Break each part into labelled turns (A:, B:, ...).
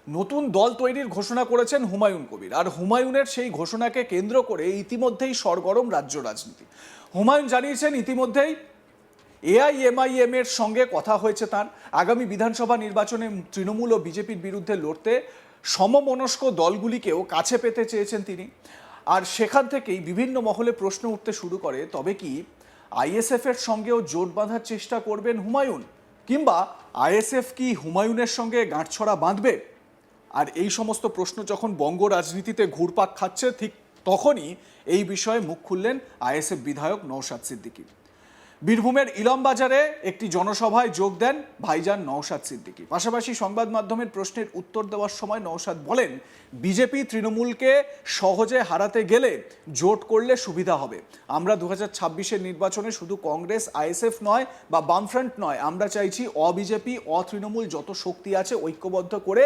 A: নতুন দল তৈরির ঘোষণা করেছেন হুমায়ুন কবির। আর হুমায়ুনের সেই ঘোষণাকে কেন্দ্র করে ইতিমধ্যেই সরগরম রাজ্য রাজনীতি। হুমায়ুন জানিয়েছেন ইতিমধ্যেই এআইএমআইএম এর সঙ্গে কথা হয়েছে তার। আগামী বিধানসভা নির্বাচনে তৃণমূল ও বিজেপির বিরুদ্ধে লড়তে সমমনস্ক দলগুলিকেও কাছে পেতে চেয়েছেন তিনি। আর সেখান থেকেই বিভিন্ন মহলে প্রশ্ন উঠতে শুরু করে, তবে কি আইএসএফ এর সঙ্গেও জোট বাঁধার চেষ্টা করবেন হুমায়ুন, কিংবা আইএসএফ কি হুমায়ুনের সঙ্গে গাঁটছড়া বাঁধবে? আর এই সমস্ত প্রশ্ন যখন বঙ্গ রাজনীতিতে ঘুরপাক খাচ্ছে, ঠিক তখনই এই বিষয়ে মুখ খুললেন আইএসএফ বিধায়ক নওশাদ সিদ্দিকী। বীরভূমের ইলমবাজারে একটি জনসভায় যোগ দেন ভাইজান নওশাদ সিদ্দিকী। পাশাপাশি সংবাদ মাধ্যমের প্রশ্নের উত্তর দেওয়ার সময় নওশাদ বলেন, বিজেপি তৃণমূলকে সহজে হারাতে গেলে জোট করলে সুবিধা হবে। আমরা 2026-এর নির্বাচনে শুধু কংগ্রেস আইএসএফ নয় বা বামফ্রন্ট নয়, আমরা চাইছি অবিজেপি অতৃণমূল যত শক্তি আছে ঐক্যবদ্ধ করে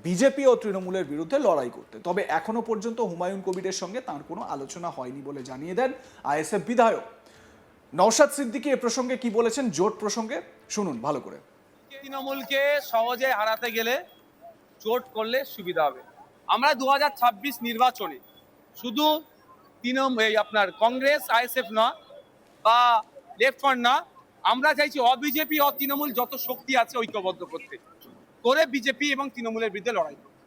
A: বিজেপি ও তৃণমূলের বিরুদ্ধে লড়াই করতে। তবে এখনো পর্যন্ত হুমায়ুন কবিরের সঙ্গে তার কোনো আলোচনা হয়নি বলে জানিয়ে দেন আইএসএফ বিধায়ক। নওশাদ সিদ্দিকী এ প্রসঙ্গে কি বলেছেন জোট প্রসঙ্গে, শুনুন ভালো করে।
B: তৃণমূলকে সহজে হারাতে গেলে জোট করলে সুবিধা হবে। আমরা 2026 নির্বাচনে শুধু আপনার কংগ্রেস আইএসএফ না বা লেফট ফ্রন্ট না, আমরা চাইছি অবিজেপি তৃণমূল যত শক্তি আছে ঐক্যবদ্ধ করতে, করে বিজেপি এবং তৃণমূলের বিরুদ্ধে লড়াই করতে।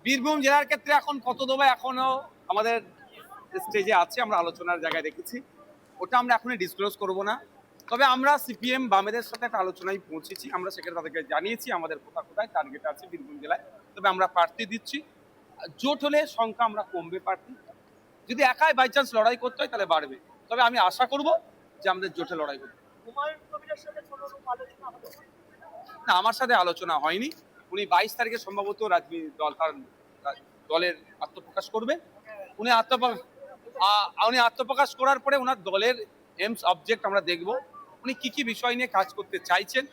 B: বীরভূম জেলার ক্ষেত্রে এখন কত দেবো এখনো আমাদের স্টেজে আছে, আমরা আলোচনার জায়গায় রেখেছি, ওটা আমরা এখনই ডিসক্লোজ করব না। তবে আমরা সিপিএম বামেদের সাথে একটা আলোচনায় পৌঁছেছি, আমরা সেখানে তাদেরকে জানিয়েছি আমাদের কোথায় কোথায় টার্গেট আছে বীরভূম জেলায়। তবে আমরা প্রার্থী দিচ্ছি, জোট হলে সংখ্যা আমরা কমবে প্রার্থী, যদি একাই বাই চান্স লড়াই করতে হয় তাহলে বাড়বে। তবে আমি আশা করব যে আমাদের জোটে লড়াই করবে। না, আমার সাথে আলোচনা হয়নি। উনি 22 তারিখে সম্ভবত রাজনীতি দল তার দলের আত্মপ্রকাশ করবেন। উনি আত্মপ্রকাশ করার পরে ওনার দলের এমস অবজেক্ট আমরা দেখব, উনি কি কি বিষয় নিয়ে কাজ করতে চাইছেন।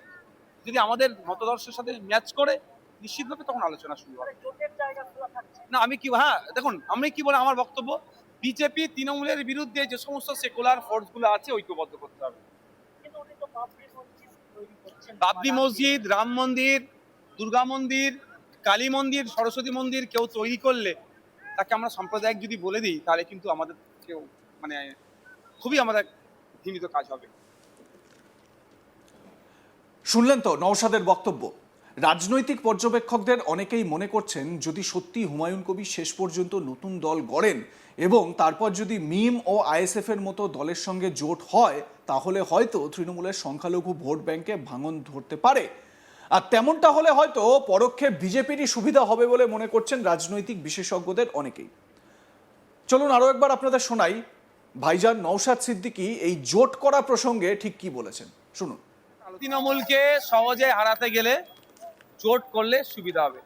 B: যদি আমাদের মতদর্শের সাথে ম্যাচ করে নিশ্চিতভাবে তখন আলোচনা শুরু হবে। না আমি কি, হ্যাঁ দেখুন আমি কি বলে আমার বক্তব্য, বিজেপি তৃণমূলের বিরুদ্ধে যে সমস্ত সেকুলার ফোর্স গুলো আছে ঐক্যবদ্ধ করতে হবে। বাবরি মসজিদ, রাম মন্দির, দুর্গা মন্দির, কালী মন্দির, সরস্বতী মন্দির কেউ তৈরি করলে তাকে আমরা সাম্প্রদায়িক যদি বলে দিই তাহলে কিন্তু আমাদের কেউ মানে খুবই আমাদের ঘৃণিত কাজ হবে।
A: শুনলেন তো নওশাদের বক্তব্য। রাজনৈতিক পর্যবেক্ষকদের অনেকেই মনে করছেন, যদি সত্যি হুমায়ুন কবির শেষ পর্যন্ত নতুন দল গড়েন এবং তারপর যদি মিম ও আইএসএফ এর মতো দলের সঙ্গে জোট হয়, তাহলে হয়তো তৃণমূলের সংখ্যালঘু ভোট ব্যাংকে ভাঙন ধরতে পারে। আর তেমনটা হলে হয়তো পরোক্ষে বিজেপিরই সুবিধা হবে বলে মনে করছেন রাজনৈতিক বিশেষজ্ঞদের অনেকেই। চলুন আরো একবার আপনাদের শোনাই ভাইজান নওশাদ সিদ্দিকী এই জোট করা প্রসঙ্গে ঠিক কি বলেছেন, শুনুন।
B: তৃণমূলকে সহজে হারাতে গেলে জোট করলে সুবিধা হবে।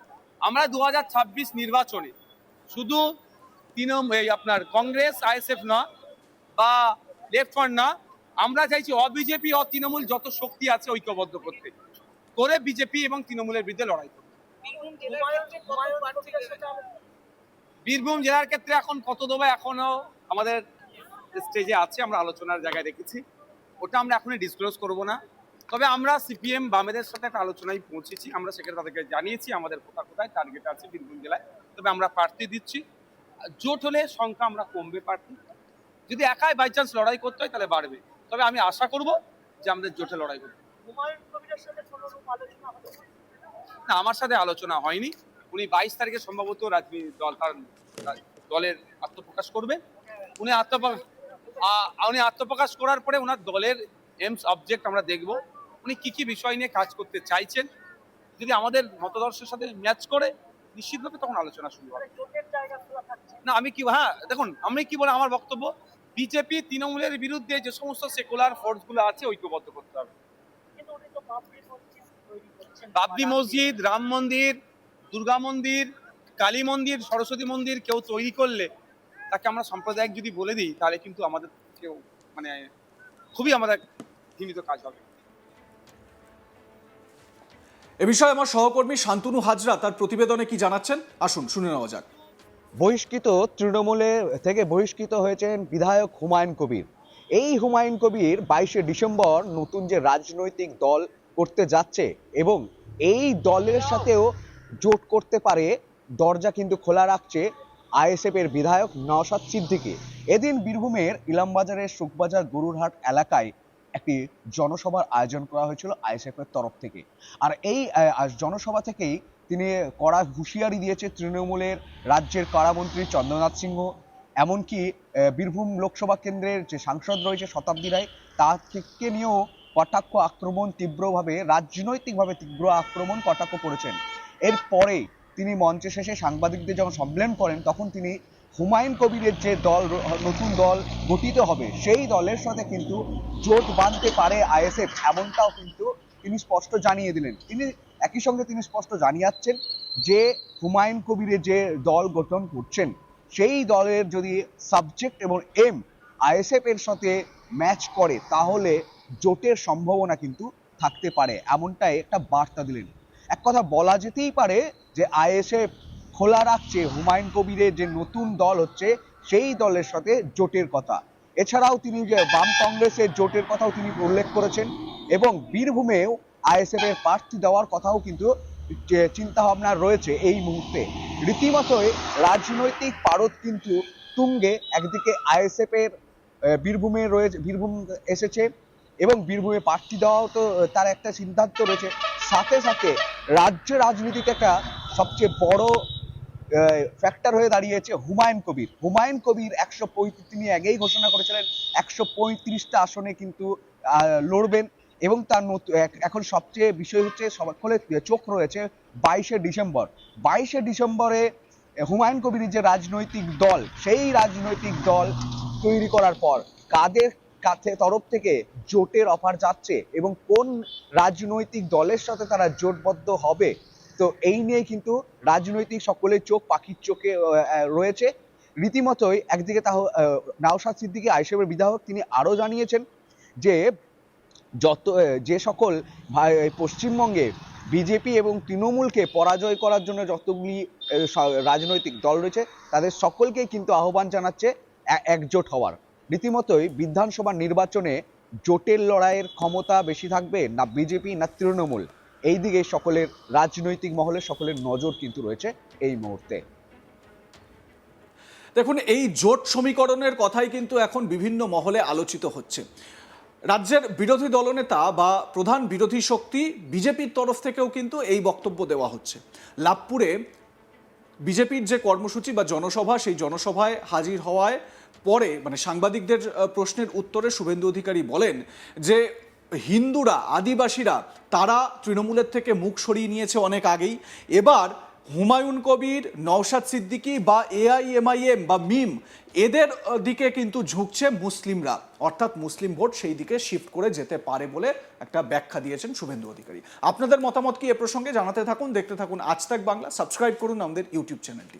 B: আমরা 2026 নির্বাচনে শুধু আপনার কংগ্রেস আইএসএফ না বা লেফট ফ্রন্ট না, আমরা চাইছি অবিজেপি তৃণমূল যত শক্তি আছে ঐক্যবদ্ধ করতে, করে বিজেপি এবং তৃণমূলের বিরুদ্ধে লড়াই করতে। বীরভূম জেলার ক্ষেত্রে এখন কত দেবো এখনো আমাদের স্টেজে আছে, আমরা আলোচনার জায়গায় রেখেছি, ওটা আমরা এখনই ডিসক্লোজ করব না। তবে আমরা সিপিএম বামেদের সাথে একটা আলোচনায় পৌঁছেছি, আমরা সেখানে তাদেরকে জানিয়েছি আমাদের কোথায় কোথায় টার্গেট আছে বীরভূম জেলায়। তবে আমরা প্রার্থী দিচ্ছি, জোট হলে সংখ্যা আমরা কমবে প্রার্থী, যদি একাই বাই চান্স লড়াই করতে হয় তাহলে বাড়বে। তবে আমি আশা করব যে আমাদের জোটে লড়াই করবে। না, আমার সাথে আলোচনা হয়নি। উনি 22 তারিখে সম্ভবত রাজনীতি দল তার দলের আত্মপ্রকাশ করবেন। উনি আত্মপ্রকাশ করার পরে ওনার দলের এমস অবজেক্ট আমরা দেখব, উনি কি কি বিষয় নিয়ে কাজ করতে চাইছেন। যদি আমাদের মতদর্শের সাথে ম্যাচ করে নিশ্চিতভাবে তখন আলোচনা শুরু হবে। না আমি কি, হ্যাঁ দেখুন আমি কি বলে আমার বক্তব্য, বিজেপি তৃণমূলের বিরুদ্ধে যে সমস্ত সেকুলার ফোর্স গুলো আছে ঐক্যবদ্ধ করতে হবে। বাবরি মসজিদ, রাম মন্দির, দুর্গা মন্দির, কালী মন্দির, সরস্বতী মন্দির কেউ তৈরি করলে তাকে আমরা সাম্প্রদায়িক যদি বলে দিই তাহলে কিন্তু আমাদের কেউ মানে খুবই আমাদের ঘৃণিত কাজ হবে।
A: এ বিষয়ে আমার সহকর্মী শান্তনু হাজরা তার প্রতিবেদনে কি জানাচ্ছেন, আসুন শুনে নেওয়া যাক।
C: তৃণমূলে থেকে বহিষ্কৃত হয়েছেন বিধায়ক হুমায়ুন কবির। এই হুমায়ুন কবির 22শে ডিসেম্বর নতুন যে রাজনৈতিক দল করতে যাচ্ছে এবং এই দলের সাথেও জোট করতে পারে, দরজা কিন্তু খোলা রাখছে আইএসএফ এর বিধায়ক নওশাদ সিদ্দিকী। এদিন বীরভূমের ইলামবাজারের সুখবাজার গরুরহাট এলাকায় একটি জনসভার আয়োজন করা হয়েছিল আইএসএফ এর তরফ থেকে। আর এই জনসভা থেকেই তিনি কড়া হুঁশিয়ারি দিয়েছে তৃণমূলের রাজ্যের কারামন্ত্রী চন্দ্রনাথ সিংহ, এমনকি বীরভূম লোকসভা কেন্দ্রের যে সাংসদ রয়েছে শতাব্দী রায়, তাকে নিয়েও কটাক্ষ আক্রমণ তীব্রভাবে, রাজনৈতিকভাবে তীব্র আক্রমণ কটাক্ষ করেছেন। এরপরে তিনি মঞ্চে শেষে সাংবাদিকদের যখন সম্মেলন করেন, তখন তিনি হুমায়ুন কবিরের যে দল, নতুন দল গঠিত হবে, সেই দলের সাথে কিন্তু জোট বাঁধতে পারে আইএসএফ, এমনটাও কিন্তু তিনি স্পষ্ট জানিয়ে দিলেন। তিনি একই সঙ্গে তিনি স্পষ্ট জানিয়েছেন যে হুমায়ুন কবিরের যে দল গঠন করছেন, সেই দলের যদি সাবজেক্ট এবং এম আইএসএফ এর সাথে ম্যাচ করে, তাহলে জোটের সম্ভাবনা কিন্তু থাকতে পারে, এমনটাই একটা বার্তা দিলেন। এক কথা বলা যেতেই পারে যে আইএসএফ খোলা রাখছে হুমায়ুন কবিরের যে নতুন দল হচ্ছে সেই দলের সাথে জোটের কথা। এছাড়াও তিনি যে বাম কংগ্রেসের জোটের কথাও তিনি উল্লেখ করেছেন, এবং বীরভূমেও আইএসএফ এর প্রার্থী দেওয়ার কথাও কিন্তু চিন্তা ভাবনা রয়েছে এই মুহূর্তে। রীতিমতোই রাজনৈতিক পারদ কিন্তু তুঙ্গে। একদিকে আইএসএফ এর বীরভূমে রয়েছে, বীরভূম এসেছে এবং বীরভূমে প্রার্থী দেওয়াও তো তার একটা সিদ্ধান্ত রয়েছে। সাথে সাথে রাজ্য রাজনীতিতে একটা সবচেয়ে বড় ফ্যাক্টর হয়ে দাঁড়িয়েছে হুমায়ুন কবির। হুমায়ুন কবির তিনি আগেই ঘোষণা করেছিলেন 135টা আসনে কিন্তু লড়বেন, এবং তার এখন সবচেয়ে বিষয় হচ্ছে সকলে চোখ রয়েছে 22শে ডিসেম্বরে হুমায়ুন কবিরের যে রাজনৈতিক দল, সেই রাজনৈতিক দল তৈরি করার পর কাদের কাছে তরফ থেকে জোটের অফার যাচ্ছে এবং কোন রাজনৈতিক দলের সাথে তারা জোটবদ্ধ হবে। তো এই নিয়ে কিন্তু রাজনৈতিক সকলের চোখ পাখির চোখে রয়েছে। রীতিমতোই একদিকে নওশাদ সিদ্দিকী আইএসএফের বিধায়ক, তিনি আরো জানিয়েছেন যে যে সকল পশ্চিমবঙ্গে বিজেপি এবং তৃণমূলকে পরাজয় করার জন্য যতগুলি রাজনৈতিক দল রয়েছে, তাদের সকলকেই কিন্তু আহ্বান জানাচ্ছে একজোট হওয়ার। রীতিমতোই বিধানসভা নির্বাচনে জোটের লড়াইয়ের ক্ষমতা বেশি থাকবে না বিজেপি না তৃণমূল, এই দিকে সকলের রাজনৈতিক মহলে সকলের নজর কিন্তু রয়েছে এই মুহূর্তে।
A: দেখুন, এই জোট সমীকরণের কথাই কিন্তু এখন বিভিন্ন মহলে আলোচিত হচ্ছে। রাজ্যের বিরোধী দলনেতা বা প্রধান বিরোধী শক্তি বিজেপির তরফ থেকেও কিন্তু এই বক্তব্য দেওয়া হচ্ছে। লাভপুরে বিজেপির যে কর্মসূচি বা জনসভা, সেই জনসভায় হাজির হওয়ায় পরে মানে সাংবাদিকদের প্রশ্নের উত্তরে শুভেন্দু অধিকারী বলেন যে হিন্দুরা, আদিবাসীরা তারা তৃণমূলের থেকে মুখ সরিয়ে নিয়েছে অনেক আগেই। এবার হুমায়ুন কবির, নওশাদ সিদ্দিকী বা এআইএমআইএম বা মিম, এদের দিকে কিন্তু ঝুঁকছে মুসলিমরা, অর্থাৎ মুসলিম ভোট সেই দিকে শিফট করে যেতে পারে বলে একটা ব্যাখ্যা দিয়েছেন শুভেন্দু অধিকারী। আপনাদের মতামত কি এ প্রসঙ্গে জানাতে থাকুন, দেখতে থাকুন আজ তাক বাংলা। সাবস্ক্রাইব করুন আমাদের ইউটিউব চ্যানেলটি।